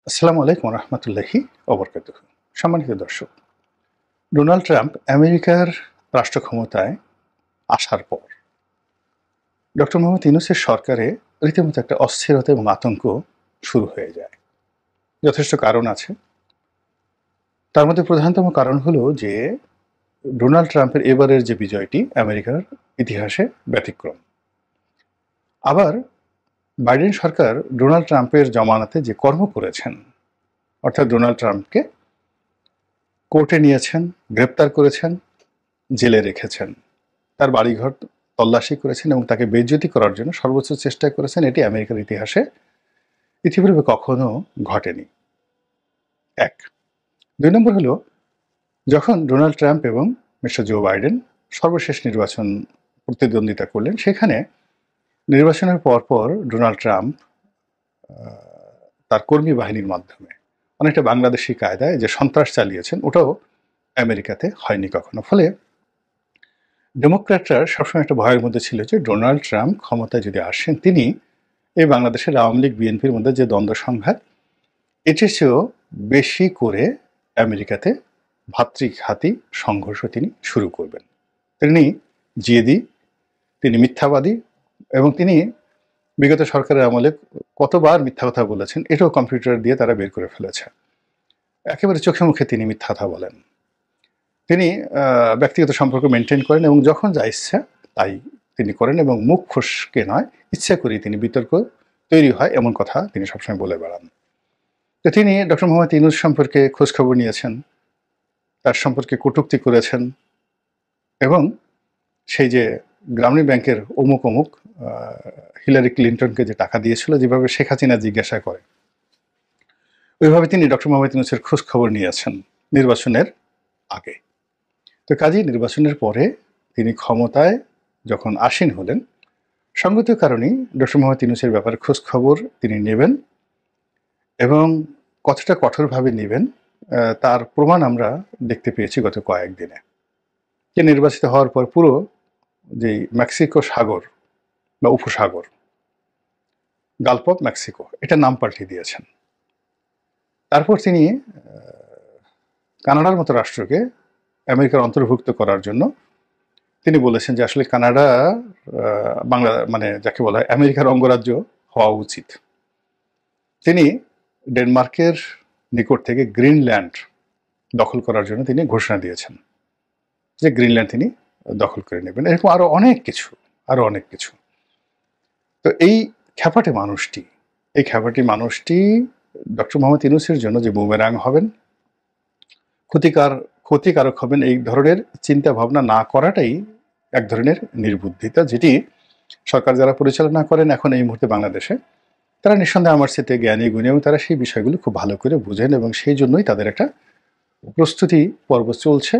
আসসালামু আলাইকুম রহমতুল্লাহি ওবরকাতুহু। সম্মানিত দর্শক, ডোনাল্ড ট্রাম্প আমেরিকার রাষ্ট্র ক্ষমতায় আসার পর ডক্টর মোহাম্মদ ইউনূসের সরকারে রীতিমতো একটা অস্থিরতা এবং আতঙ্ক শুরু হয়ে যায়। যথেষ্ট কারণ আছে। তার মধ্যে প্রধানতম কারণ হলো যে ডোনাল্ড ট্রাম্পের এবারের যে বিজয়টি আমেরিকার ইতিহাসে ব্যতিক্রম। আবার বাইডেন সরকার ডোনাল্ড ট্রাম্পের জমানাতে যে কর্ম করেছেন, অর্থাৎ ডোনাল্ড ট্রাম্পকে কোর্টে নিয়েছেন, গ্রেপ্তার করেছেন, জেলে রেখেছেন, তার বাড়িঘর তল্লাশি করেছেন এবং তাকে বেইজ্জতি করার জন্য সর্বোচ্চ চেষ্টা করেছেন। এটি আমেরিকার ইতিহাসে ইতিপূর্বে কখনো ঘটেনি। এক। ২ নম্বর হলো, যখন ডোনাল্ড ট্রাম্প এবং মিস্টার জো বাইডেন সর্বশেষ নির্বাচন প্রতিদ্বন্দ্বিতা করলেন, সেখানে নির্বাচনের পরপর ডোনাল্ড ট্রাম্প তার কর্মী বাহিনীর মাধ্যমে অনেকটা বাংলাদেশি কায়দায় যে সন্ত্রাস চালিয়েছেন, ওটাও আমেরিকাতে হয়নি কখনো। ফলে ডেমোক্র্যাটরা সবসময় একটা ভয়ের মধ্যে ছিল যে ডোনাল্ড ট্রাম্প ক্ষমতায় যদি আসেন, তিনি এই বাংলাদেশের আওয়ামী লীগ বিএনপির মধ্যে যে দ্বন্দ্ব সংঘাত, এটির চেয়েও বেশি করে আমেরিকাতে ভাতৃঘাতী সংঘর্ষ তিনি শুরু করবেন। তিনি জিয়েদি, তিনি মিথ্যাবাদী এবং তিনি বিগত সরকারের আমলে কতবার মিথ্যা কথা বলেছেন, এটাও কম্পিউটার দিয়ে তারা বের করে ফেলেছে। একেবারে চোখে মুখে তিনি মিথ্যা কথা বলেন। তিনি ব্যক্তিগত সম্পর্ক মেনটেন করেন এবং যখন যা ইচ্ছা তাই তিনি করেন এবং মুখ ফসকে নয়, ইচ্ছা করেই তিনি বিতর্ক তৈরি হয় এমন কথা তিনি সবসময় বলে বেড়ান। তো তিনি ডক্টর মোহাম্মদ ইউনূস সম্পর্কে খোঁজখবর নিয়েছেন, তার সম্পর্কে কটূক্তি করেছেন এবং সেই যে গ্রামীণ ব্যাংকের অমুক অমুক হিলারি ক্লিন্টনকে যে টাকা দিয়েছিল, যেভাবে শেখ হাসিনা জিজ্ঞাসা করে, ওইভাবে তিনি ডক্টর মোহাম্মদ ইউনূসের খোঁজখবর নিয়েছেন নির্বাচনের আগে। তো কাজেই নির্বাচনের পরে তিনি ক্ষমতায় যখন আসীন হলেন, সঙ্গত কারণেই ডক্টর মোহাম্মদ ইউনূসের ব্যাপারে খোঁজ খবর তিনি নেবেন এবং কতটা কঠোরভাবে নেবেন তার প্রমাণ আমরা দেখতে পেয়েছি গত কয়েকদিনে। যে নির্বাচিত হওয়ার পর পুরো যেই মেক্সিকো সাগর বা উপসাগর, গালফ অফ মেক্সিকো, এটার নাম পাল্টে দিয়েছেন। তারপর তিনি কানাডার মতো রাষ্ট্রকে আমেরিকার অন্তর্ভুক্ত করার জন্য তিনি বলেছেন যে আসলে কানাডা বাংলা মানে যাকে বলা হয় আমেরিকার অঙ্গরাজ্য হওয়া উচিত। তিনি ডেনমার্কের নিকট থেকে গ্রিনল্যান্ড দখল করার জন্য তিনি ঘোষণা দিয়েছেন যে গ্রিনল্যান্ড তিনি দখল করে নেবেন। এরকম আরো অনেক কিছু। তো এই খ্যাপাটে মানুষটি ডক্টর মোহাম্মদ ইউনূসের জন্য যে বুমেরাং হবেন, ক্ষতিকারক হবেন, এই ধরনের চিন্তা ভাবনা না করাটাই এক ধরনের নির্বুদ্ধিতা, যেটি সরকার যারা পরিচালনা করেন এখন এই মুহূর্তে বাংলাদেশে, তারা নিঃসন্দেহে আমার সাথে জ্ঞানী গুণী এবং তারা সেই বিষয়গুলো খুব ভালো করে বুঝেন এবং সেই জন্যই তাদের একটা প্রস্তুতি পর্ব চলছে,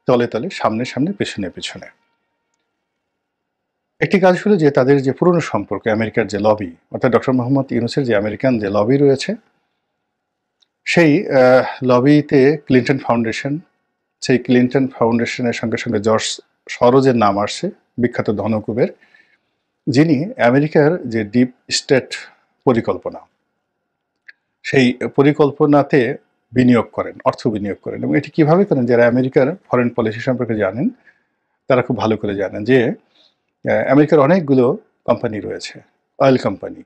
তলে তলে, সামনে পেছনে। একটি কাজ হলো যে তাদের যে পুরনো সম্পর্ক, আমেরিকার যে লবি, অর্থাৎ ডক্টর মোহাম্মদ ইউনূসের যে আমেরিকান যে লবি রয়েছে, সেই লবিতে সেই ক্লিন্টন ফাউন্ডেশনের সঙ্গে জর্জ সরোজের নাম আসছে, বিখ্যাত ধনকুবের, যিনি আমেরিকার যে ডিপ স্টেট পরিকল্পনা, সেই পরিকল্পনাতে অর্থ বিনিয়োগ করেন এবং এটি কিভাবে করেন, যারা আমেরিকার ফরেন পলিসি সম্পর্কে জানেন তারা খুব ভালো করে জানেন যে আমেরিকার অনেকগুলো কোম্পানি রয়েছে, অয়েল কোম্পানি,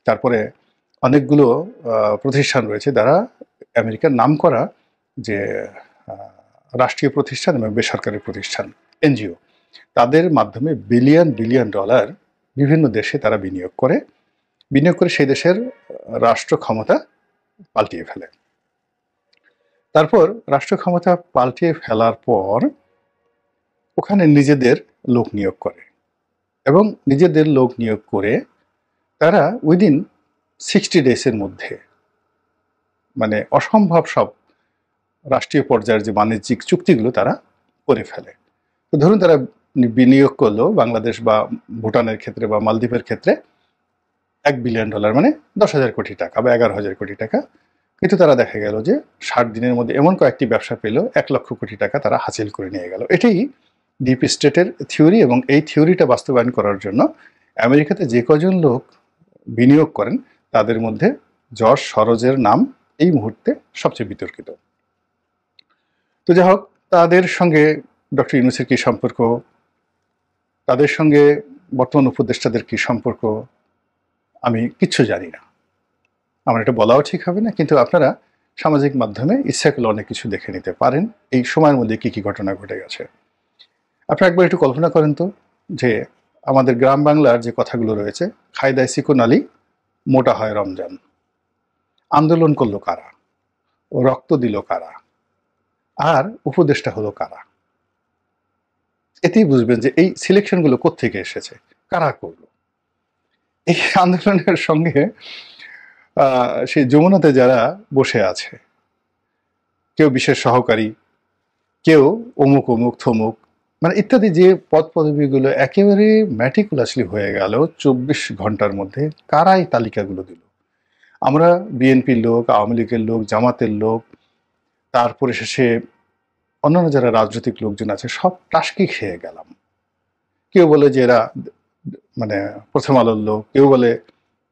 তারপরে অনেকগুলো প্রতিষ্ঠান রয়েছে যারা আমেরিকার নামকরা যে রাষ্ট্রীয় প্রতিষ্ঠান এবং বেসরকারি প্রতিষ্ঠান, এনজিও, তাদের মাধ্যমে বিলিয়ন ডলার বিভিন্ন দেশে তারা বিনিয়োগ করে সেই দেশের রাষ্ট্র ক্ষমতা পাল্টিয়ে ফেলে। তারপর রাষ্ট্র ক্ষমতা পাল্টিয়ে ফেলার পর ওখানে নিজেদের লোক নিয়োগ করে এবং নিজেদের লোক নিয়োগ করে তারা উইদিন 60 ডেজের মধ্যে মানে অসম্ভব সব রাষ্ট্রীয় পর্যায়ের যে বাণিজ্যিক চুক্তিগুলো তারা করে ফেলে। তো ধরুন তারা বিনিয়োগ করলো বাংলাদেশ বা ভুটানের ক্ষেত্রে বা মালদ্বীপের ক্ষেত্রে $1 বিলিয়ন, মানে 10,000 কোটি টাকা বা 11,000 কোটি টাকা, কিন্তু তারা দেখা গেল যে 60 দিনের মধ্যে এমন কয়েকটি ব্যবসা পেল 1 লক্ষ কোটি টাকা তারা হাসিল করে নিয়ে গেল। এটাই ডিপ স্টেটের থিওরি এবং এই থিওরিটা বাস্তবায়ন করার জন্য আমেরিকাতে যে কজন লোক বিনিয়োগ করেন তাদের মধ্যে জর্জ সরোজের নাম এই মুহূর্তে সবচেয়ে বিতর্কিত। তো যাই হোক, তাদের সঙ্গে ডক্টর ইউনূসের কী সম্পর্ক, তাদের সঙ্গে বর্তমান উপদেষ্টাদের কী সম্পর্ক, আমি কিচ্ছু জানি না। আমার এটা বলাও ঠিক হবে না, কিন্তু আপনারা সামাজিক মাধ্যমে ইচ্ছা করলে অনেক কিছু দেখে নিতে পারেন এই সময়ের মধ্যে কী কী ঘটনা ঘটে গেছে। আপনারা একবার একটু কল্পনা করেন তো, যে আমাদের গ্রাম বাংলার যে কথাগুলো রয়েছে, খায়দায় চিকন আলী মোটা হয় রমজান, আন্দোলন করলো কারা, ও রক্ত দিল কারা, আর উপদেষ্টা হলো কারা। এতেই বুঝবেন যে এই সিলেকশনগুলো কোত্থেকে এসেছে, কারা করলো। এই আন্দোলনের সঙ্গে সেই যমুনাতে যারা বসে আছে, কেউ বিশেষ সহকারী, কেউ অমুক অমুক থমুক, মানে ইত্যাদি যে পদ পদবীগুলো একেবারে ম্যাটিকুলাসলি হয়ে গেল 24 ঘন্টার মধ্যে, কারাই তালিকাগুলো দিল। আমরা বিএনপির লোক, আওয়ামী লীগের লোক, জামাতের লোক, তারপরে শেষে অন্যান্য যারা রাজনৈতিক লোকজন আছে, সব টাসকি খেয়ে গেলাম। কেউ বলে যে এরা মানে প্রথম আলোর লোক, কেউ বলে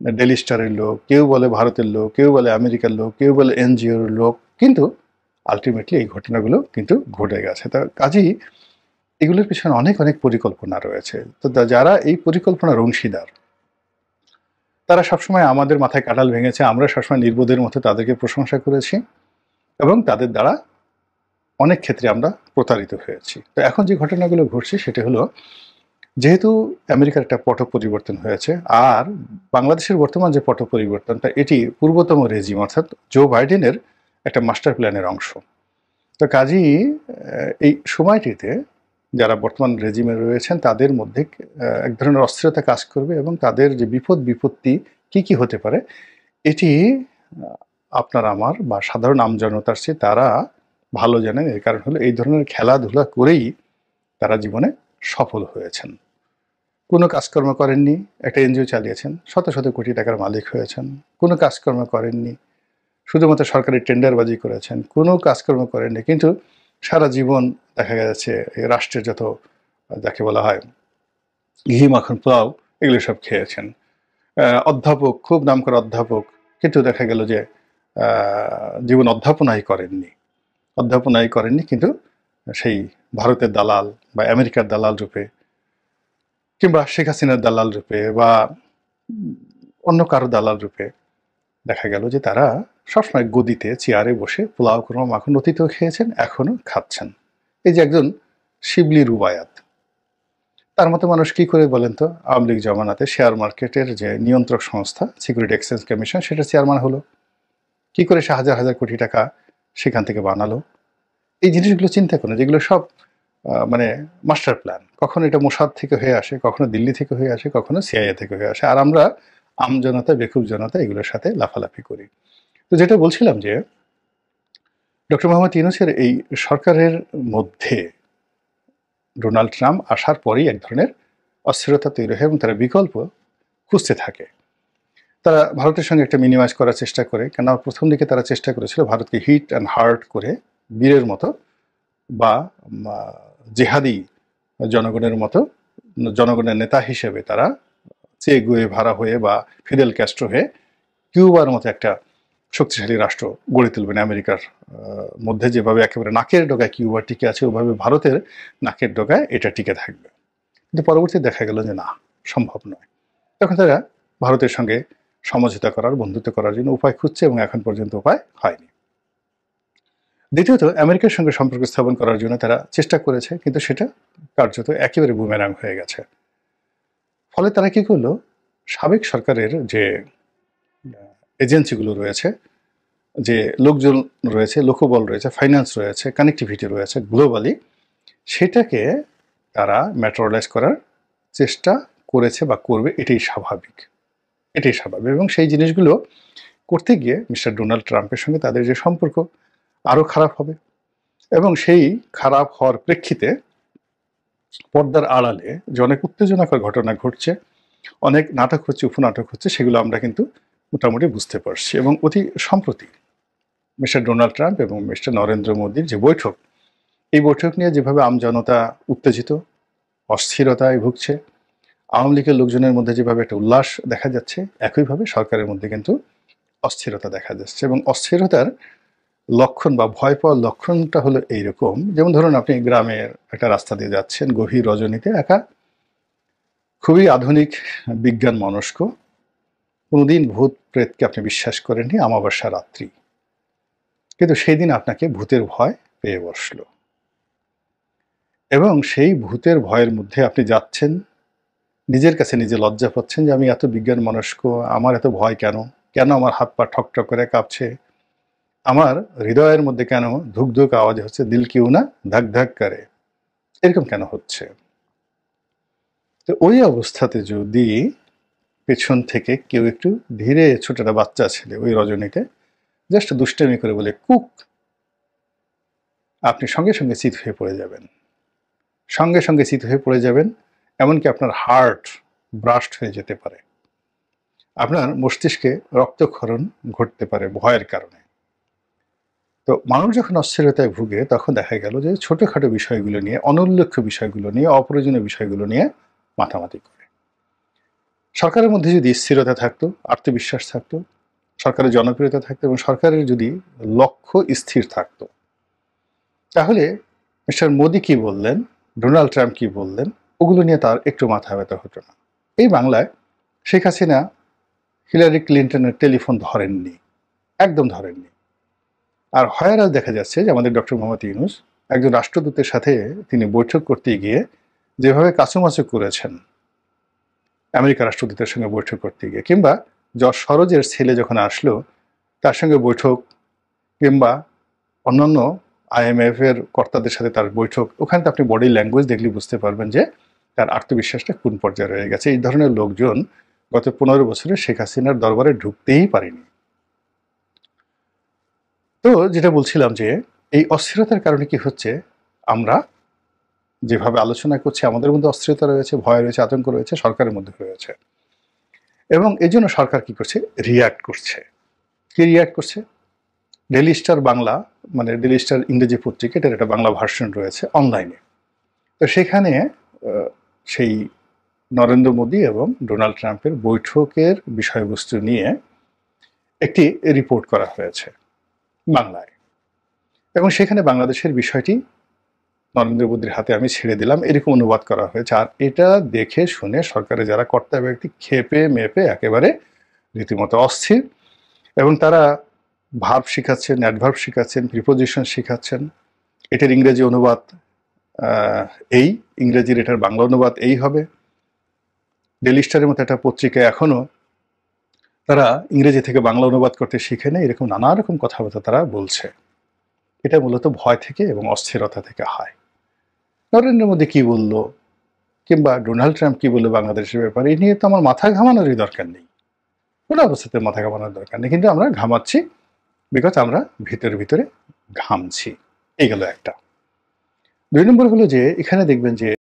ডেলি স্টারের লোক, কেউ বলে ভারতের লোক, কেউ বলে আমেরিকার লোক, কেউ বলে এনজিওর লোক, কিন্তু আলটিমেটলি এই ঘটনাগুলো কিন্তু ঘটে গেছে। তা কাজেই এগুলোর পিছনে অনেক অনেক পরিকল্পনা রয়েছে। তো যারা এই পরিকল্পনার অংশীদার, তারা সবসময় আমাদের মাথায় কাঁঠাল ভেঙেছে, আমরা সবসময় নির্বোধের মতো তাদেরকে প্রশংসা করেছি, এবং তাদের দ্বারা অনেক ক্ষেত্রে আমরা প্রতারিত হয়েছি। তো এখন যে ঘটনাগুলো ঘটছে সেটা হলো, যেহেতু আমেরিকার একটা পট পরিবর্তন হয়েছে, আর বাংলাদেশের বর্তমান যে পট পরিবর্তনটা, এটি পূর্বতম রেজিম অর্থাৎ জো বাইডেনের একটা মাস্টার প্ল্যানের অংশ। তো কাজেই এই সময়টিতে যারা বর্তমান রেজিমে রয়েছেন তাদের মধ্যে এক ধরনের অস্থিরতা কাজ করবে, এবং তাদের যে বিপদ বিপত্তি কি কি হতে পারে এটি আপনার আমার বা সাধারণ আমজনতার চেয়ে তারা ভালো জানেন। এর কারণ হলো এই ধরনের খেলাধুলা করেই তারা জীবনে সফল হয়েছেন। কোনো কাজকর্ম করেননি, একটা এনজিও চালিয়েছেন, শত শত কোটি টাকার মালিক হয়েছেন। কোনো কাজকর্ম করেননি, শুধুমাত্র সরকারি টেন্ডারবাজি করেছেন, কোনো কাজকর্ম করেননি, কিন্তু সারা জীবন দেখা গেছে রাষ্ট্রের যত যাকে বলা হয় ঘি মাখন পোলাও, এগুলো সব খেয়েছেন। অধ্যাপক, খুব নামকরা অধ্যাপক, কিন্তু দেখা গেল যে জীবন অধ্যাপনাই করেননি, কিন্তু সেই ভারতের দালাল বা আমেরিকার দালাল রূপে, কিংবা শেখ হাসিনার দালাল রূপে, বা অন্য কারো দালাল রূপে দেখা গেল যে তারা সবসময় গদিতে চেয়ারে বসে পোলাও কোরমা মাখন অতীতেও খেয়েছেন, এখনো খাচ্ছেন। এই যে একজন শিবলি রুবায়াত, তার মতো মানুষ কি করে বলেন তো আওয়ামী লীগ জমানাতে শেয়ার মার্কেটের যে নিয়ন্ত্রক সংস্থা সিকিউরিটি এক্সচেঞ্জ কমিশন, সেটা চেয়ারম্যান হলো, কি করে সে হাজার হাজার কোটি টাকা সেখান থেকে বানালো। এই জিনিসগুলো চিন্তা করুন, যেগুলো সব মানে মাস্টার প্ল্যান। কখনো এটা মোসাদ থেকে হয়ে আসে, কখনো দিল্লি থেকে হয়ে আসে, কখনো সিআইএ থেকে হয়ে আসে, আর আমরা আমজনতা, বেকুব জনতা এগুলোর সাথে লাফালাফি করি। তো যেটা বলছিলাম যে ডক্টর মোহাম্মদ ইউনূসের এই সরকারের মধ্যে ডোনাল্ড ট্রাম্প আসার পরেই এক ধরনের অস্থিরতা তৈরি হয়, এবং তারা বিকল্প খুঁজতে থাকে। তারা ভারতের সঙ্গে একটা মিনিমাইজ করার চেষ্টা করে, কেন প্রথম দিকে তারা চেষ্টা করেছিল ভারতকে হিট অ্যান্ড হার্ট করে বীরের মতো বা জেহাদি জনগণের মতো, জনগণের নেতা হিসেবে তারা চে গুয়েভারা হয়ে বা ফিদেল ক্যাস্ট্রো হয়ে কিউবার মতো একটা শক্তিশালী রাষ্ট্র গড়ে তুলবেন। আমেরিকার মধ্যে যেভাবে একেবারে নাকের ডগায় কিউবা টিকে আছে, ওভাবে ভারতের নাকের ডগায় এটা টিকে থাকবে। কিন্তু পরবর্তীতে দেখা গেল যে না, সম্ভব নয়। তখন তারা ভারতের সঙ্গে সমঝোতা করার, বন্ধুত্ব করার জন্য উপায় খুঁজছে, এবং এখন পর্যন্ত উপায় হয়নি। দ্বিতীয়ত, আমেরিকার সঙ্গে সম্পর্ক স্থাপন করার জন্য তারা চেষ্টা করেছে, কিন্তু সেটা কার্যত একেবারে বুমেরাং হয়ে গেছে। ফলে তারা কি করলো, সাবেক সরকারের যে এজেন্সিগুলো রয়েছে, যে লোকজন রয়েছে, লোকবল রয়েছে, ফাইন্যান্স রয়েছে, কানেক্টিভিটি রয়েছে গ্লোবালি, সেটাকে তারা ম্যাটেরিয়ালাইজ করার চেষ্টা করেছে বা করবে, এটাই স্বাভাবিক। এবং সেই জিনিসগুলো করতে গিয়ে মিস্টার ডোনাল্ড ট্রাম্পের সঙ্গে তাদের যে সম্পর্ক আরও খারাপ হবে, এবং সেই খারাপ হওয়ার প্রেক্ষিতে পর্দার আড়ালে যে অনেক উত্তেজনাকর ঘটনা ঘটছে, অনেক নাটক হচ্ছে, উপনাটক হচ্ছে, সেগুলো আমরা কিন্তু মোটামুটি বুঝতে পারছি। এবং অতি সম্প্রতি মিস্টার ডোনাল্ড ট্রাম্প এবং মিস্টার নরেন্দ্র মোদীর যে বৈঠক, এই বৈঠক নিয়ে যেভাবে আমজনতা উত্তেজিত, অস্থিরতায় ভুগছে, আওয়ামী লীগের লোকজনের মধ্যে যেভাবে একটা উল্লাস দেখা যাচ্ছে, একইভাবে সরকারের মধ্যে কিন্তু অস্থিরতা দেখা যাচ্ছে, এবং অস্থিরতার লক্ষণ বা ভয় পাওয়ার লক্ষণটা হলো এইরকম, যেমন ধরুন আপনি গ্রামের একটা রাস্তা দিয়ে যাচ্ছেন গভীর রজনীতে, একা, খুবই আধুনিক বিজ্ঞান মনস্ক, কোনোদিন ভূত প্রেতকে আপনি বিশ্বাস করেননি, অমাবস্যা রাত্রি, কিন্তু সেই দিন আপনাকে ভূতের ভয় পেয়ে বসলো, এবং সেই ভূতের ভয়ের মধ্যে আপনি যাচ্ছেন, নিজের কাছে নিজে লজ্জা পাচ্ছেন যে আমি এত বিজ্ঞান মনস্ক, আমার এত ভয় কেন, কেন আমার হাত পা ঠকঠক করে কাঁপছে, আমার হৃদয়ের মধ্যে কেন ধুক ধুক আওয়াজ হচ্ছে, দিল কিউ না ধাক ধাক করে, এরকম কেন হচ্ছে। তো ওই অবস্থাতে যদি পেছন থেকে কেউ একটু ধীরে, ছোট একটা বাচ্চা ছেলে ওই রজনীতে জাস্ট দুষ্টামি করে বলে কুক, আপনি সঙ্গে সঙ্গে চিত হয়ে পড়ে যাবেন, সঙ্গে সঙ্গে চিত হয়ে পড়ে যাবেন, এমনকি আপনার হার্ট ব্রাস্ট হয়ে যেতে পারে, আপনার মস্তিষ্কে রক্তক্ষরণ ঘটতে পারে ভয়ের কারণে। তো মানুষ যখন অস্থিরতায় ভুগে তখন দেখা গেল যে ছোটোখাটো বিষয়গুলো নিয়ে, অনুল্লেখ্য বিষয়গুলো নিয়ে, অপ্রয়োজনীয় বিষয়গুলো নিয়ে মাতামাতি করে। সরকারের মধ্যে যদি স্থিরতা থাকতো, আত্মবিশ্বাস থাকতো, সরকারের জনপ্রিয়তা থাকতো, এবং সরকারের যদি লক্ষ্য স্থির থাকতো, তাহলে মিস্টার মোদি কি বললেন, ডোনাল্ড ট্রাম্প কি বললেন, ওগুলো নিয়ে তার একটু মাথা ব্যথা হতো না। এই বাংলায় শেখ হাসিনা হিলারি ক্লিন্টনের টেলিফোন ধরেননি, একদম ধরেননি। আর হয়ারাজ দেখা যাচ্ছে যে আমাদের ডক্টর মোহাম্মদ ইউনূস একজন রাষ্ট্রদূতের সাথে তিনি বৈঠক করতে গিয়ে যেভাবে কাচুমাচু করেছেন, আমেরিকা রাষ্ট্রদূতের সঙ্গে বৈঠক করতে গিয়ে, কিংবা যশ সরোজের ছেলে যখন আসলো তার সঙ্গে বৈঠক, কিংবা অন্যান্য IMF এর কর্তাদের সাথে তার বৈঠক, ওখানে তো আপনি বডি ল্যাঙ্গুয়েজ দেখলে বুঝতে পারবেন যে তার আত্মবিশ্বাসটা কোন পর্যায়ে রয়ে গেছে। এই ধরনের লোকজন গত 15 বছরে শেখ হাসিনার দরবারে ঢুকতেই পারেনি। তো যেটা বলছিলাম যে এই অস্থিরতার কারণে কি হচ্ছে, আমরা যেভাবে আলোচনা করছি আমাদের মধ্যে অস্থিরতা রয়েছে, ভয় রয়েছে, আতঙ্ক রয়েছে, সরকারের মধ্যে রয়েছে, এবং এই জন্য সরকার কি করছে, রিয়্যাক্ট করছে। কি রিয়্যাক্ট করছে? ডেইলি স্টার বাংলা, মানে ডেইলি স্টার ইংরেজি পত্রিকা, এটার একটা বাংলা ভার্সন রয়েছে অনলাইনে। তো সেখানে সেই নরেন্দ্র মোদী এবং ডোনাল্ড ট্রাম্পের বৈঠকের বিষয়বস্তু নিয়ে একটি রিপোর্ট করা হয়েছে বাংলায়, এবং সেখানে বাংলাদেশের বিষয়টি নরেন্দ্র মোদীর হাতে আমি ছেড়ে দিলাম, এরকম অনুবাদ করা হয়েছে। আর এটা দেখে শুনে সরকারে যারা কর্তা ব্যক্তি খেপে মেপে একেবারে রীতিমতো অস্থির, এবং তারা ভার্ব শিখাচ্ছেন, অ্যাডভার্ব শিখাচ্ছেন, প্রিপোজিশন শিখাচ্ছেন, এটার ইংরেজি অনুবাদ এই, ইংরেজির এটার বাংলা অনুবাদ এই হবে। ডেইলি স্টারের মতো একটা পত্রিকা এখনও তারা ইংরেজি থেকে বাংলা অনুবাদ করতে শিখে নেয়, এরকম নানা রকম কথাবার্তা তারা বলছে। এটা মূলত ভয় থেকে এবং অস্থিরতা থেকে হয়। নরেন্দ্র মোদী কি বলল, কিংবা ডোনাল্ড ট্রাম্প কি বললো বাংলাদেশের ব্যাপারে, এই নিয়ে তো আমার মাথা ঘামানোরই দরকার নেই, কোনো অবস্থাতে মাথা ঘামানোর দরকার নেই, কিন্তু আমরা ঘামাচ্ছি বিকজ আমরা ভিতরে ভিতরে ঘামছি। এই গেল একটা। 2 নম্বর হলো যে এখানে দেখবেন যে